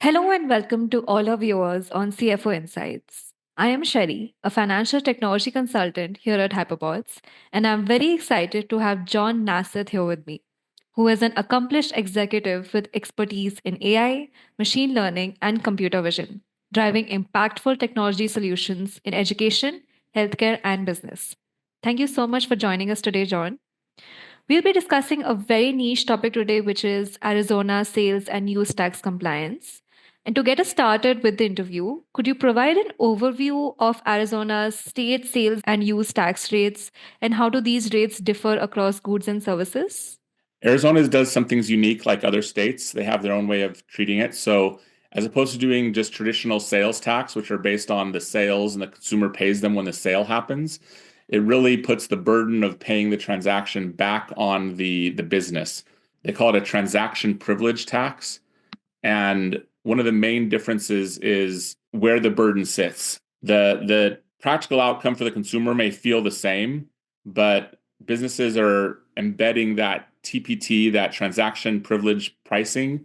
Hello and welcome to all our viewers on CFO Insights. I am Sherry, a financial technology consultant here at Hyperbots, and I'm very excited to have Jon Naseath here with me, who is an accomplished executive with expertise in AI, machine learning, and computer vision, driving impactful technology solutions in education, healthcare, and business. Thank you so much for joining us today, Jon. We'll be discussing a very niche topic today, which is Arizona sales and use tax compliance. And to get us started with the interview, could you provide an overview of Arizona's state sales and use tax rates and how do these rates differ across goods and services? Arizona does some things unique like other states. They have their own way of treating it. So, as opposed to doing just traditional sales tax, which are based on the sales and the consumer pays them when the sale happens, it really puts the burden of paying the transaction back on the business. They call it a transaction privilege tax. And one of the main differences is where the burden sits. The practical outcome for the consumer may feel the same, but businesses are embedding that TPT, that transaction privilege pricing,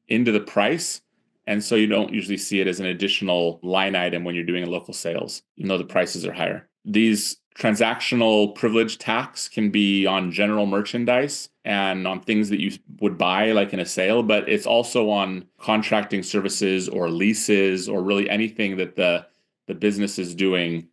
into the price. And so you don't usually see it as an additional line item when you're doing local sales, even though the prices are higher. These transactional privilege tax can be on general merchandise and on things that you would buy like in a sale, but it's also on contracting services or leases or really anything that the business is doing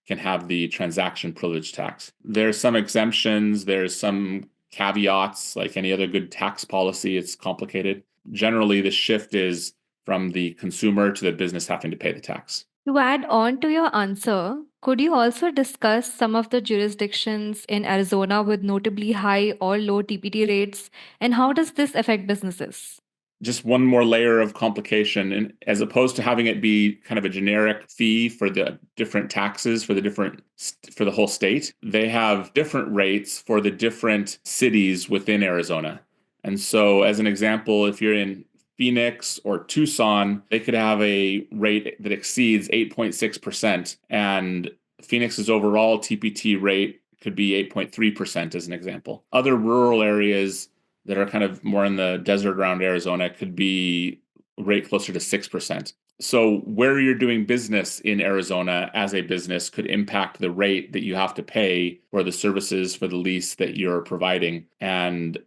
can have the transaction privilege tax. There's some exemptions, there's some caveats like any other good tax policy. It's complicated. Generally, the shift is from the consumer to the business having to pay the tax. To add on to your answer, could you also discuss some of the jurisdictions in Arizona with notably high or low TPT rates and how does this affect businesses? Just one more layer of complication, and as opposed to having it be kind of a generic fee for the different taxes for the whole state, they have different rates for the different cities within Arizona. And so as an example, if you're in Phoenix or Tucson, they could have a rate that exceeds 8.6%, and Phoenix's overall TPT rate could be 8.3% as an example. Other rural areas that are kind of more in the desert around Arizona could be rate closer to 6%. So where you're doing business in Arizona as a business could impact the rate that you have to pay for the services for the lease that you're providing. And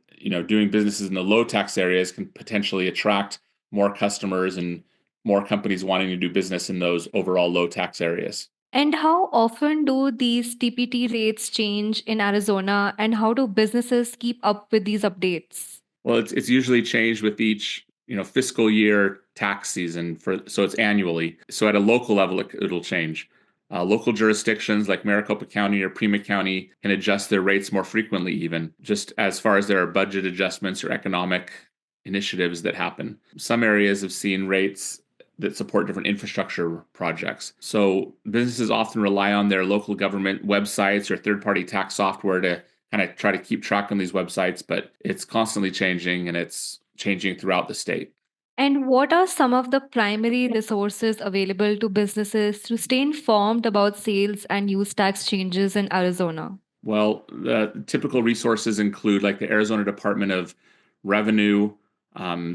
doing businesses in the low tax areas can potentially attract more customers and more companies wanting to do business in those overall low tax areas. And how often do these TPT rates change in Arizona, and how do businesses keep up with these updates? Well, it's usually changed with each fiscal year tax season so it's annually. So at a local level, it'll change. Local jurisdictions like Maricopa County or Pima County can adjust their rates more frequently, even just as far as there are budget adjustments or economic initiatives that happen. Some areas have seen rates that support different infrastructure projects. So businesses often rely on their local government websites or third-party tax software to kind of try to keep track on these websites, but it's constantly changing and it's changing throughout the state. And what are some of the primary resources available to businesses to stay informed about sales and use tax changes in Arizona? Well, the typical resources include like the Arizona Department of Revenue.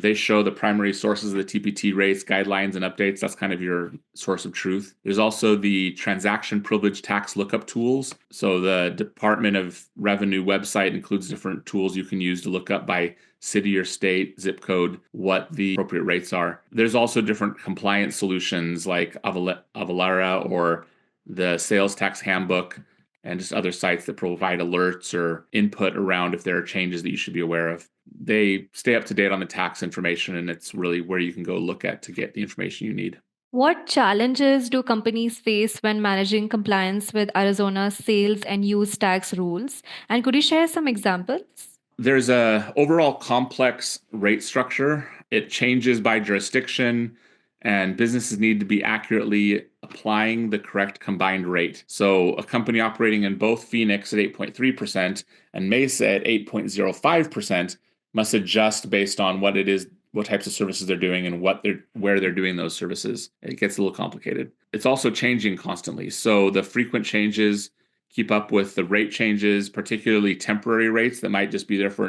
They show the primary sources of the TPT rates, guidelines, and updates. That's kind of your source of truth. There's also the transaction privilege tax lookup tools. So the Department of Revenue website includes different tools you can use to look up by city or state, zip code, what the appropriate rates are. There's also different compliance solutions like Avalara or the Sales Tax Handbook and just other sites that provide alerts or input around if there are changes that you should be aware of. They stay up to date on the tax information, and it's really where you can go look at to get the information you need. What challenges do companies face when managing compliance with Arizona's sales and use tax rules? And could you share some examples? There's a overall complex rate structure. It changes by jurisdiction, and businesses need to be accurately applying the correct combined rate. So a company operating in both Phoenix at 8.3% and Mesa at 8.05% must adjust based on what it is, what types of services they're doing and where they're doing those services. It gets a little complicated. It's also changing constantly. So the frequent changes keep up with the rate changes, particularly temporary rates that might just be there for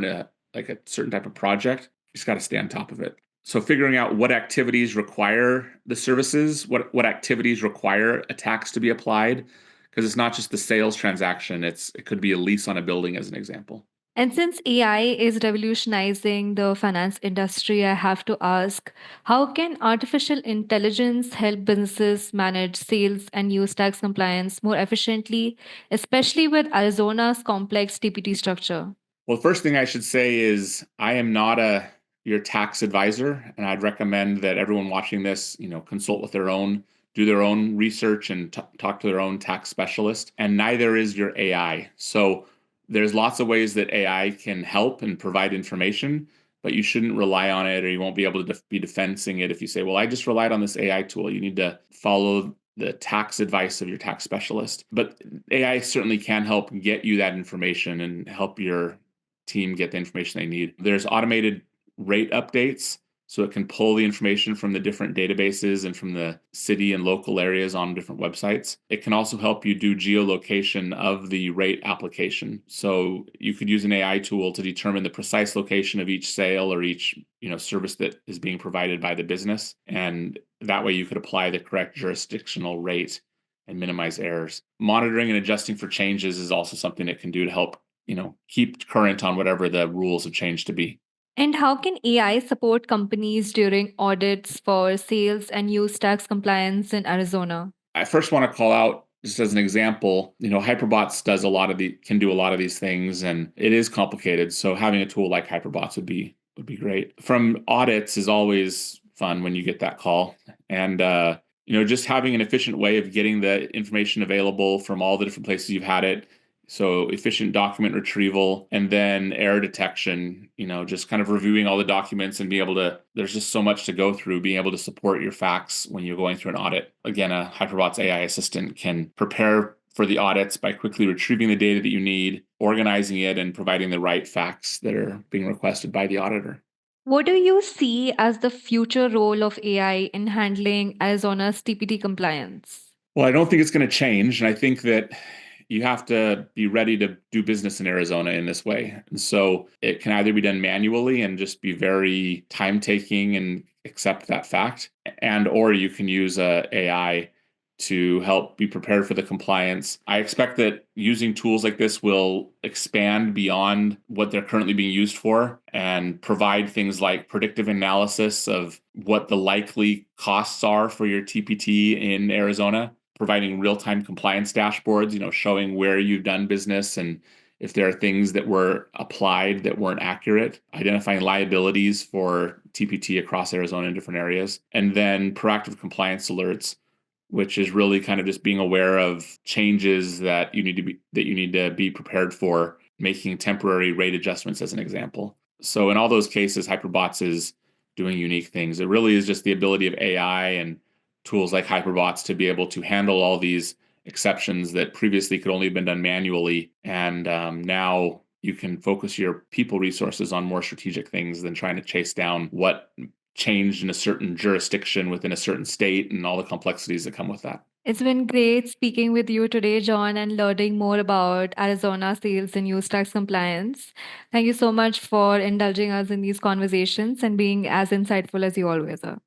like a certain type of project. You just got to stay on top of it. So figuring out what activities require the services, what activities require a tax to be applied, because it's not just the sales transaction, it could be a lease on a building as an example. And since AI is revolutionizing the finance industry, I have to ask, how can artificial intelligence help businesses manage sales and use tax compliance more efficiently, especially with Arizona's complex TPT structure? Well, the first thing I should say is I am not a your tax advisor, and I'd recommend that everyone watching this, consult with do their own research and talk to their own tax specialist. And neither is your AI. So there's lots of ways that AI can help and provide information, but you shouldn't rely on it, or you won't be able to be defending it if you say, "Well, I just relied on this AI tool." You need to follow the tax advice of your tax specialist. But AI certainly can help get you that information and help your team get the information they need. There's automated rate updates, so it can pull the information from the different databases and from the city and local areas on different websites. It can also help you do geolocation of the rate application. So you could use an AI tool to determine the precise location of each sale or each, service that is being provided by the business. And that way you could apply the correct jurisdictional rate and minimize errors. Monitoring and adjusting for changes is also something it can do to help keep current on whatever the rules have changed to be. And how can AI support companies during audits for sales and use tax compliance in Arizona? I first want to call out, just as an example, Hyperbots can do a lot of these things, and it is complicated. So having a tool like Hyperbots would be great. From audits is always fun when you get that call, and just having an efficient way of getting the information available from all the different places you've had it. So efficient document retrieval and then error detection, just kind of reviewing all the documents and being able to, there's just so much to go through, being able to support your facts when you're going through an audit. Again, a Hyperbots AI assistant can prepare for the audits by quickly retrieving the data that you need, organizing it, and providing the right facts that are being requested by the auditor. What do you see as the future role of AI in handling Arizona's TPT compliance? Well, I don't think it's going to change. And I think that you have to be ready to do business in Arizona in this way. And so it can either be done manually and just be very time taking and accept that fact, or you can use AI to help be prepared for the compliance. I expect that using tools like this will expand beyond what they're currently being used for and provide things like predictive analysis of what the likely costs are for your TPT in Arizona, providing real-time compliance dashboards, showing where you've done business and if there are things that were applied that weren't accurate, identifying liabilities for TPT across Arizona in different areas, and then proactive compliance alerts, which is really kind of just being aware of changes that you need to be prepared for, making temporary rate adjustments as an example. So in all those cases, Hyperbots is doing unique things. It really is just the ability of AI and tools like Hyperbots to be able to handle all these exceptions that previously could only have been done manually. And now you can focus your people resources on more strategic things than trying to chase down what changed in a certain jurisdiction within a certain state and all the complexities that come with that. It's been great speaking with you today, John, and learning more about Arizona sales and use tax compliance. Thank you so much for indulging us in these conversations and being as insightful as you always are.